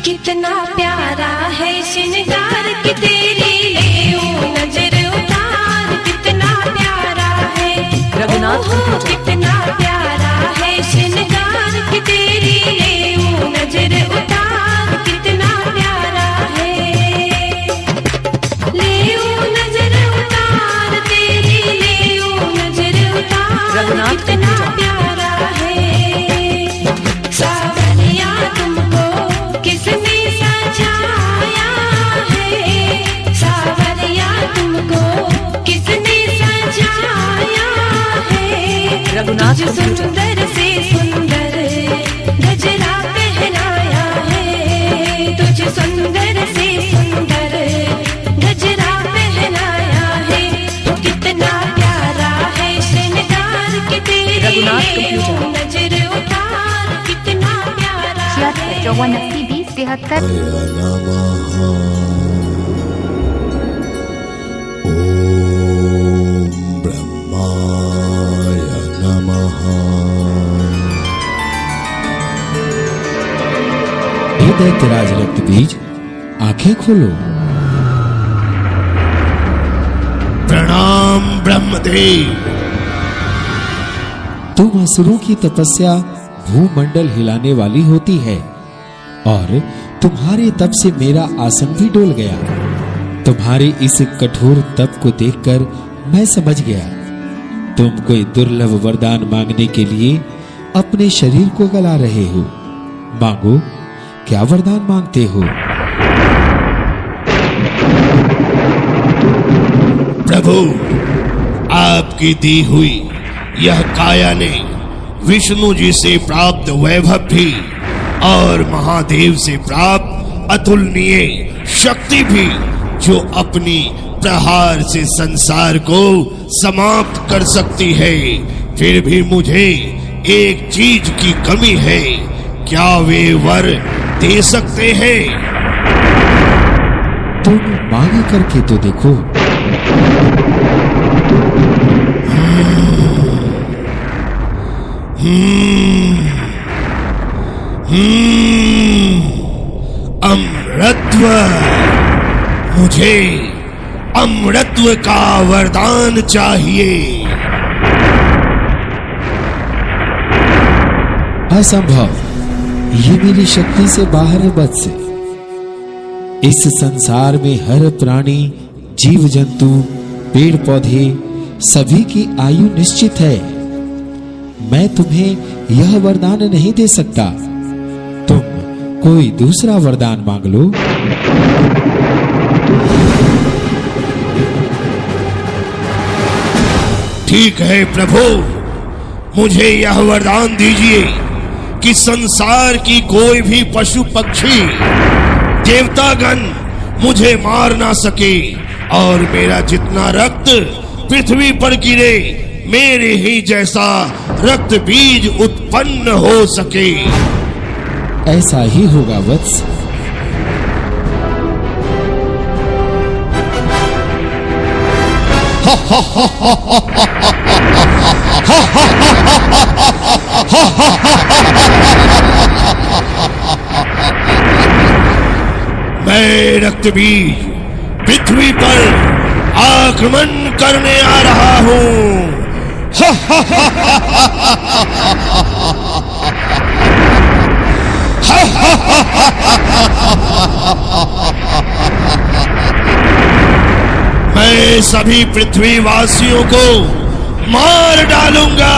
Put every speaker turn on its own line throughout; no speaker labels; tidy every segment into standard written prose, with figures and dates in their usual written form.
कितना प्यारा है श्रृंगार कि तेरी ले नजर उतार, कितना प्यारा है
रघुनाथ
कितना प्यारा है श्रृंगार कि तेरी ले नजर उतार, कितना प्यारा है ले नजर उतार, तेरी ले नजर उतार,
रघुनाथ
कितना प्यारा है। सावरिया तुमको किसने सजाया है, सावरिया तुमको किसने सजाया है,
रघुनाथ
तुझ सुंदर से सुंदर गजरा पहनाया है, तुझ सुंदर से सुंदर गजरा पहनाया है, कितना प्यारा है श्रृंगार कि तेरे
रघुनाथ कंप्यूटर।
नजर उतार, कितना प्यारा है।
54 80 20 73
ओम ब्रह्माय नमः। हे दैत्यराज रक्तबीज, आंखें खोलो।
प्रणाम ब्रह्मदेव।
तुम असुरों की तपस्या भूमंडल हिलाने वाली होती है और तुम्हारे तप से मेरा आसन भी डोल गया। तुम्हारे इस कठोर तप को देखकर मैं समझ गया तुम कोई दुर्लभ वरदान मांगने के लिए अपने शरीर को गला रहे हो। मांगो, क्या वरदान मांगते हो?
प्रभु, आपकी दी हुई यह काया ने विष्णु जी से प्राप्त वैभव भी और महादेव से प्राप्त अतुलनीय शक्ति भी, जो अपनी प्रहार से संसार को समाप्त कर सकती है, फिर भी मुझे एक चीज की कमी है। क्या वे वर दे सकते हैं?
तुम मांग करके तो देखो।
अमृतत्व, मुझे अमृतत्व का वरदान चाहिए।
असंभव, ये मेरी शक्ति से बाहर है वत्स। इस संसार में हर प्राणी, जीव जंतु, पेड़ पौधे सभी की आयु निश्चित है। मैं तुम्हें यह वरदान नहीं दे सकता। तुम कोई दूसरा वरदान मांग लो।
ठीक है प्रभु, मुझे यह वरदान दीजिए कि संसार की कोई भी पशु पक्षी देवतागण मुझे मार ना सके और मेरा जितना रक्त पृथ्वी पर गिरे, मेरे ही जैसा रक्त बीज उत्पन्न हो सके।
ऐसा ही होगा वत्स।
मैं रक्तबीज पृथ्वी पर आक्रमण करने आ रहा हूँ। मैं सभी पृथ्वीवासियों को मार डालूंगा।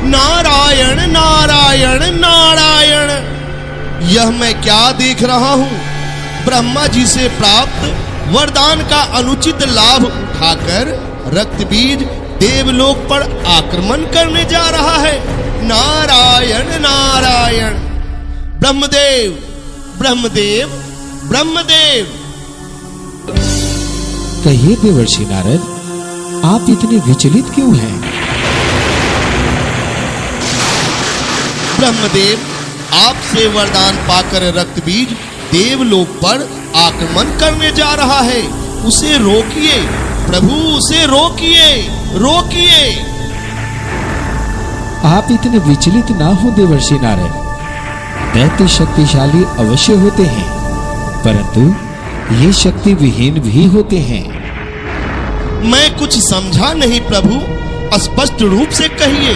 नारायण नारायण नारायण, यह मैं क्या देख रहा हूँ? ब्रह्मा जी से प्राप्त वरदान का अनुचित लाभ उठाकर रक्तबीज देवलोक पर आक्रमण करने जा रहा है। नारायण नारायण। ब्रह्मदेव ब्रह्मदेव ब्रह्मदेव।
कहिए देवर्षि नारद, आप इतने विचलित क्यों हैं?
ब्रह्मदेव, आपसे वरदान पाकर रक्त बीज देवलोक पर आक्रमण करने जा रहा है। उसे रोकिए प्रभु, उसे रोकिए, रोकिए।
आप इतने विचलित ना हो देवर्षि नारद। दैत्य शक्तिशाली अवश्य होते हैं, परंतु ये शक्ति विहीन भी होते हैं।
मैं कुछ समझा नहीं प्रभु, स्पष्ट रूप से कहिए।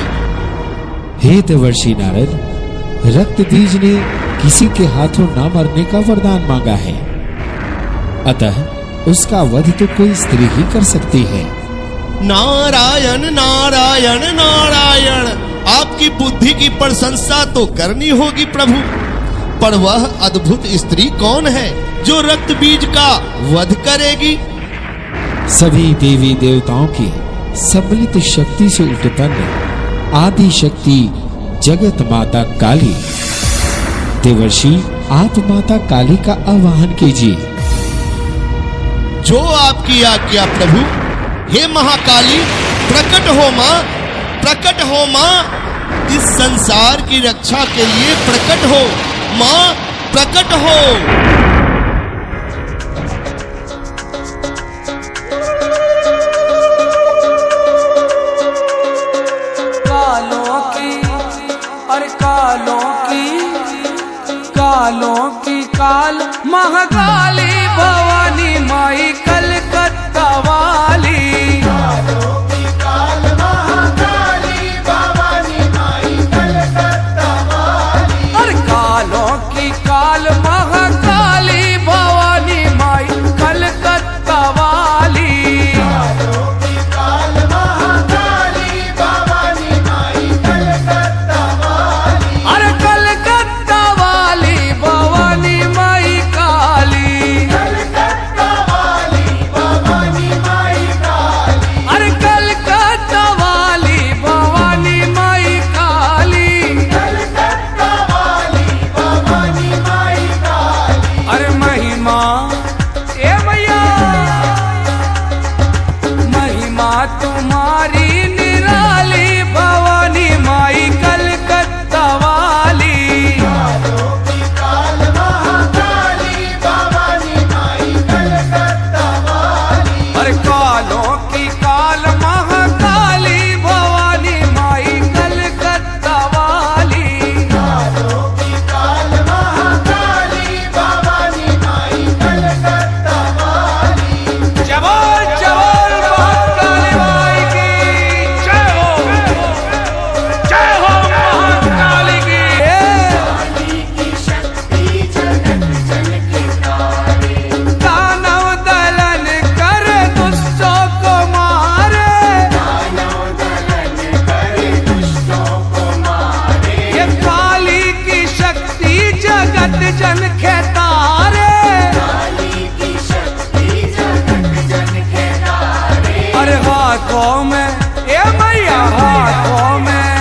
हे देवर्षि नारद, रक्त बीज ने किसी के हाथों ना मरने का वरदान मांगा है, अतः उसका वध तो कोई स्त्री ही कर सकती है।
नारायण नारायण नारायण, आपकी बुद्धि की प्रशंसा तो करनी होगी प्रभु, पर वह अद्भुत स्त्री कौन है जो रक्त बीज का वध करेगी?
सभी देवी देवताओं की सम्मिलित शक्ति से उत्पन्न आदि शक्ति जगत माता काली। देवर्षि, आप माता काली का आवाहन कीजिए।
जो आपकी आज्ञा प्रभु। हे महाकाली, प्रकट हो माँ, प्रकट हो माँ। इस संसार की रक्षा के लिए प्रकट हो माँ, प्रकट हो।
कालों की काल महाकाली भवानी माई कलकत्ता वाली। कालों की काल महाकाली भवानी माई कलकत्ता वाली। और कालों की काल महाकाली भवानी माई कलकत्ता वाली। कालों की काल महाकाली भवानी माई कलकत्ता वाली। अरे कलकत्ता वाली भवानी माई काली। कलकत्ता वाली भवानी माई काली। अरे कलकत्ता वाली भवानी माई काली। कलकत्ता वाली भवानी माई काली। अरे महिमा ए मैया, महिमा तुम्हारी निराली भवानी माई कलकत्ता वाली। कालों की काल महाकाली भवानी माई कलकत्ता वाली। अरे कालों की काल महाकाली भवानी माई कलकत्ता वाली। कालों की काल महाकाली भवानी माई कलकत्ता वाली। जय बोल महाकाली माई की जय हो, जय हो महाकाली की। दानव दलन कर दुष्टों को मारे। दानव दलन कर दुष्टों को मारे। ये काली की शक्ति जगत जन खेतारे। काली की शक्ति जगत जन खेतारे। अरे हाथों में ए मैया, हाथों में,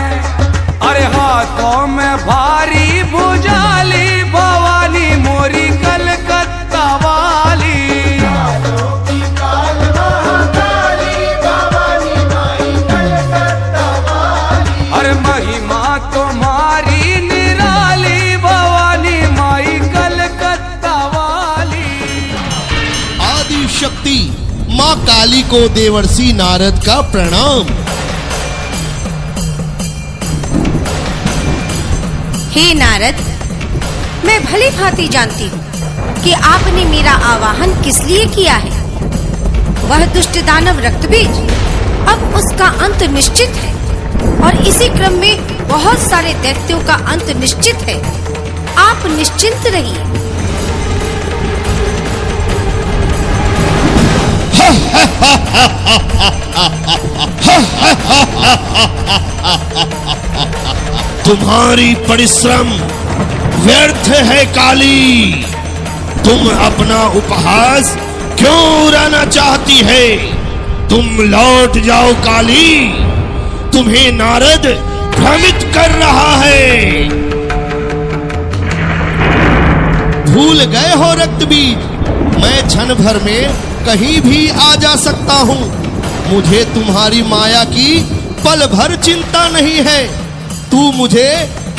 अरे हाथों में भारी भुजाली भवानी मोरी कलकत्ता वाली। कालों की काल महाकाली भवानी माई कलकत्ता वाली। अरे महिमा तुम्हारी निराली भवानी माई कलकत्ता वाली।
आदि शक्ति माँ काली को देवर्षि नारद का प्रणाम।
हे नारद, मैं भली भांति जानती हूँ कि आपने मेरा आवाहन किस लिए किया है। वह दुष्ट दानव रक्तबीज, अब उसका अंत निश्चित है और इसी क्रम में बहुत सारे दैत्यों का अंत निश्चित है। आप निश्चिंत रहिए।
तुम्हारी परिश्रम व्यर्थ है काली। तुम अपना उपहास क्यों उड़ाना चाहती है? तुम लौट जाओ काली, तुम्हें नारद भ्रमित कर रहा है।
भूल गए हो रक्तबीज, मैं क्षण भर में कहीं भी आ जा सकता हूँ। मुझे तुम्हारी माया की पल भर चिंता नहीं है। तू मुझे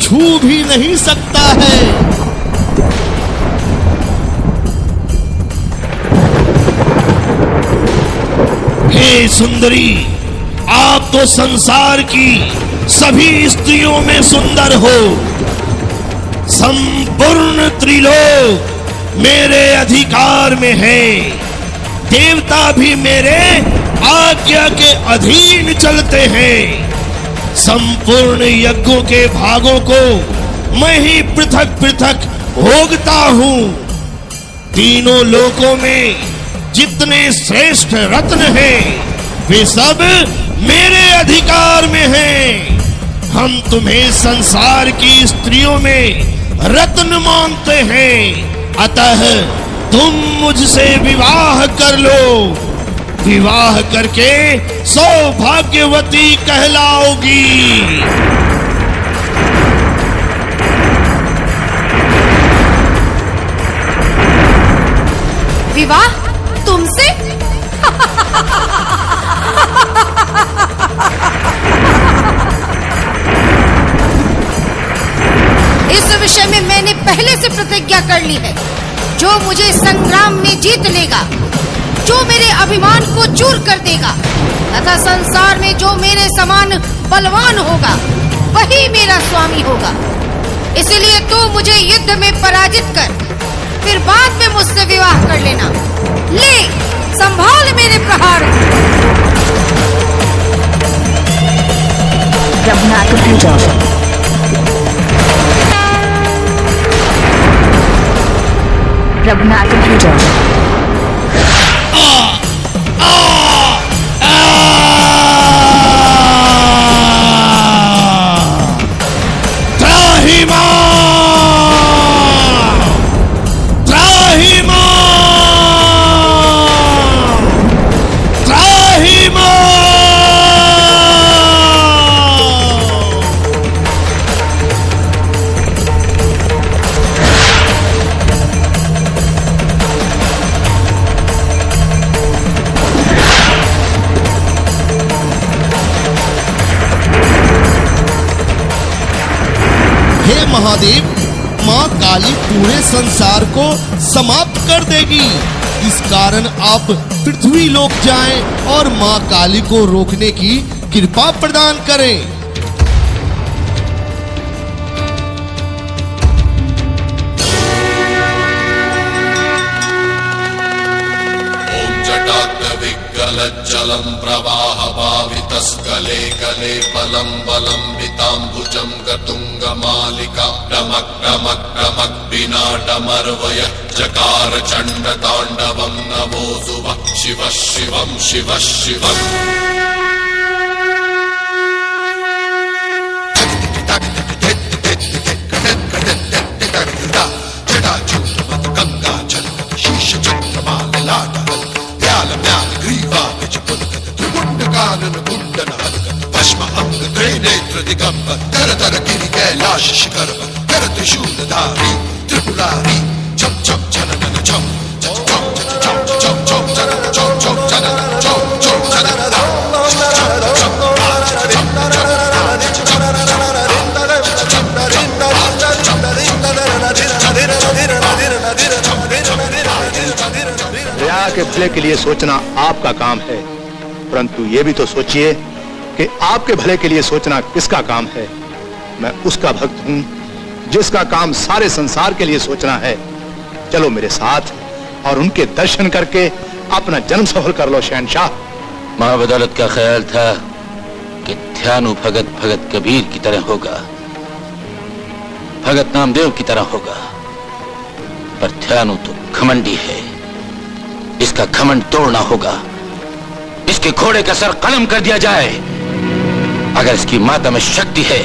छू भी नहीं सकता है।
हे सुंदरी, आप तो संसार की सभी स्त्रियों में सुंदर हो। संपूर्ण त्रिलोक मेरे अधिकार में है। देवता भी मेरे आज्ञा के अधीन चलते हैं। संपूर्ण यज्ञों के भागों को मैं ही पृथक पृथक भोगता हूं। तीनों लोकों में जितने श्रेष्ठ रत्न हैं वे सब मेरे अधिकार में हैं। हम तुम्हें संसार की स्त्रियों में रत्न मानते हैं, अतः तुम मुझसे विवाह कर लो। विवाह करके सौभाग्यवती कहलाओगी।
विवाह तुमसे? इस विषय में मैंने पहले से प्रतिज्ञा कर ली है। जो मुझे संग्राम में जीत लेगा, जो मेरे अभिमान को चूर कर देगा तथा संसार में जो मेरे समान बलवान होगा वही मेरा स्वामी होगा। इसीलिए तू मुझे युद्ध में पराजित कर, फिर बाद में मुझसे विवाह कर लेना। ले संभाल मेरे प्रहार।
रघुनाथ पूजा। रघुनाथ पूजा।
महादेव, माँ काली पूरे संसार को समाप्त कर देगी। इस कारण आप पृथ्वी लोक जाएं और माँ काली को रोकने की कृपा प्रदान करें।
जलम प्रवाह पावितस्कले कले बलम बलम वितांबुजम गतुंग मालिका डमक डमक डमक बिना डमर्वय जकार चंड तांडवम नमो सुव शिव शिवम शिव शिवम। दिगंबर तर तर गिरि कैलाश शिखर कर त्रिशूलधारी त्रिपुरारी चम चम चनन चम चम चम चम चम चम चनन चम चम चनन चम चम चनन
दया के भले के लिए सोचना आपका काम है, परंतु ये भी तो सोचिए कि आपके भले के लिए सोचना किसका काम है। मैं उसका भक्त हूं जिसका काम सारे संसार के लिए सोचना है। चलो मेरे साथ और उनके दर्शन करके अपना जन्म सफल कर लो शहनशाह।
महाबदौलत का ख्याल था कि ध्यानु भगत भगत कबीर की तरह होगा, भगत नामदेव की तरह होगा, पर ध्यानु तो घमंडी है। इसका घमंड तोड़ना होगा। इसके घोड़े का सर कलम कर दिया जाए। अगर इसकी माता में शक्ति है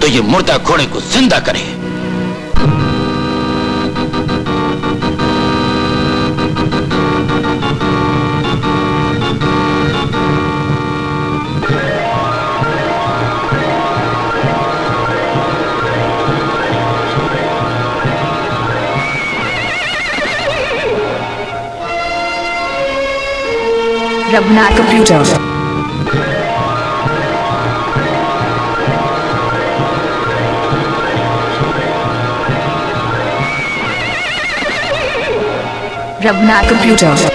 तो ये मुर्दा घोड़े को जिंदा करे।
रघुनाथ पूजा। रघुनाथ कंप्यूटर।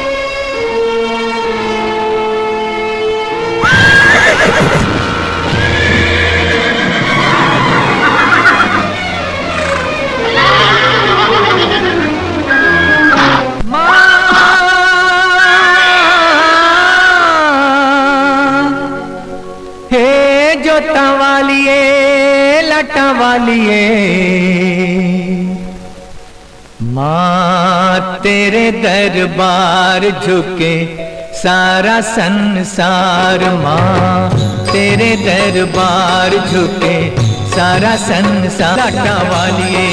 वालिए लटा वालिए माँ तेरे दरबार झुके सारा संसार। माँ तेरे दरबार झुके सारा संसार। लटा वालिए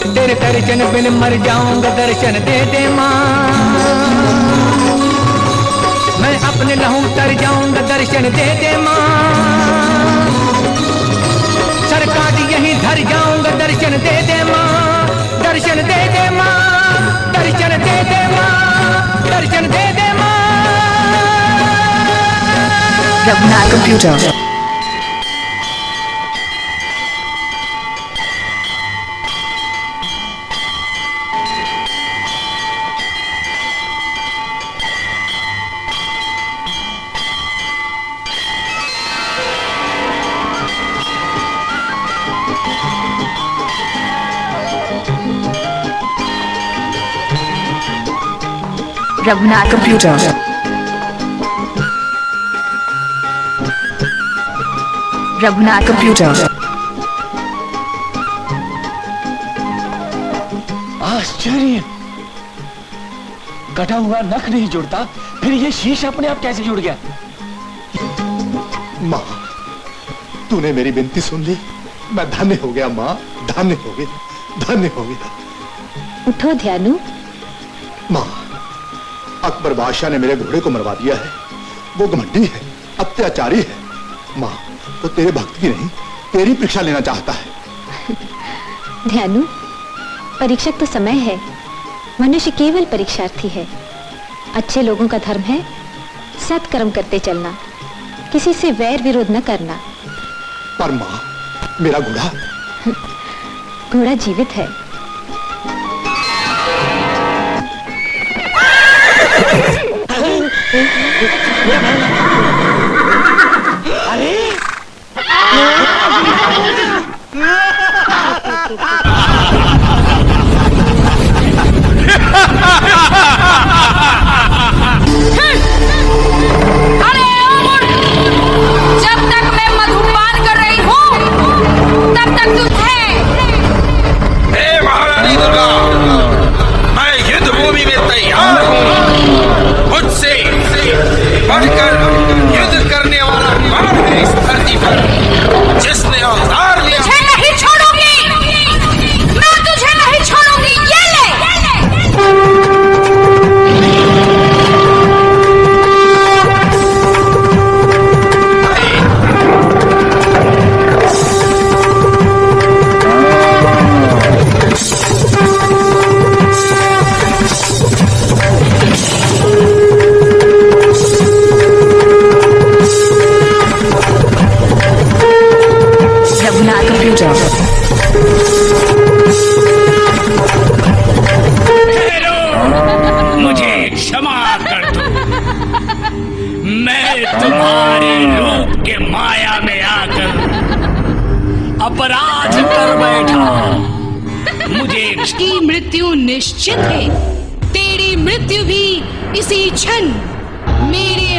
तेरे दर्शन बिन मर जाऊंगा, दर्शन दे दे माँ। मैं अपने लहू तर जाऊंगा, दर्शन दे दे माँ। सरकार यहीं धर जाऊंगा, दर्शन दे दे माँ। दर्शन दे दे माँ, दर्शन दे दे माँ, दर्शन दे दे माँ।
Raghunath computer. Raghunath computer. Raghunath computer.
आश्चर्य, कटा हुआ नख नहीं जुड़ता, फिर ये शीश अपने आप कैसे जुड़ गया?
माँ, तूने मेरी विनती सुन ली। मैं धन्य हो गया माँ, धन्य हो गया, धन्य हो गया।
उठो ध्यानु।
माँ, अकबर बादशाह ने मेरे घोड़े को मरवा दिया है। वो घमंडी है, अत्याचारी है। माँ, वो तेरे भक्त की नहीं, तेरी परीक्षा लेना चाहता है।
ध्यानु, परीक्षक तो समय है, मनुष्य केवल परीक्षार्थी है। अच्छे लोगों का धर्म है सत्कर्म करते चलना, किसी से वैर विरोध न करना।
पर माँ, मेरा घोड़ा
घोड़ा जीवित है।
अरे
जब तक मैं मधुपान कर रही हूँ तब तक तुझे।
हे महारानी दुर्गा, मैं युद्ध भूमि में तैयार हूँ। मुझसे बढ़कर युद्ध करने वाला कौन है इस धरती पर, जिसने अवतार लिया?
तुझे नहीं छोड़ूंगी, मैं तुझे नहीं छोड़ूंगी। ये ले।
रघुनाथ कंप्यूटर।
मुझे क्षमा कर दो, मैं तुम्हारे रूप के माया में आकर अपराध कर बैठा। मुझे
की मृत्यु निश्चित है, तेरी मृत्यु भी इसी क्षण मेरे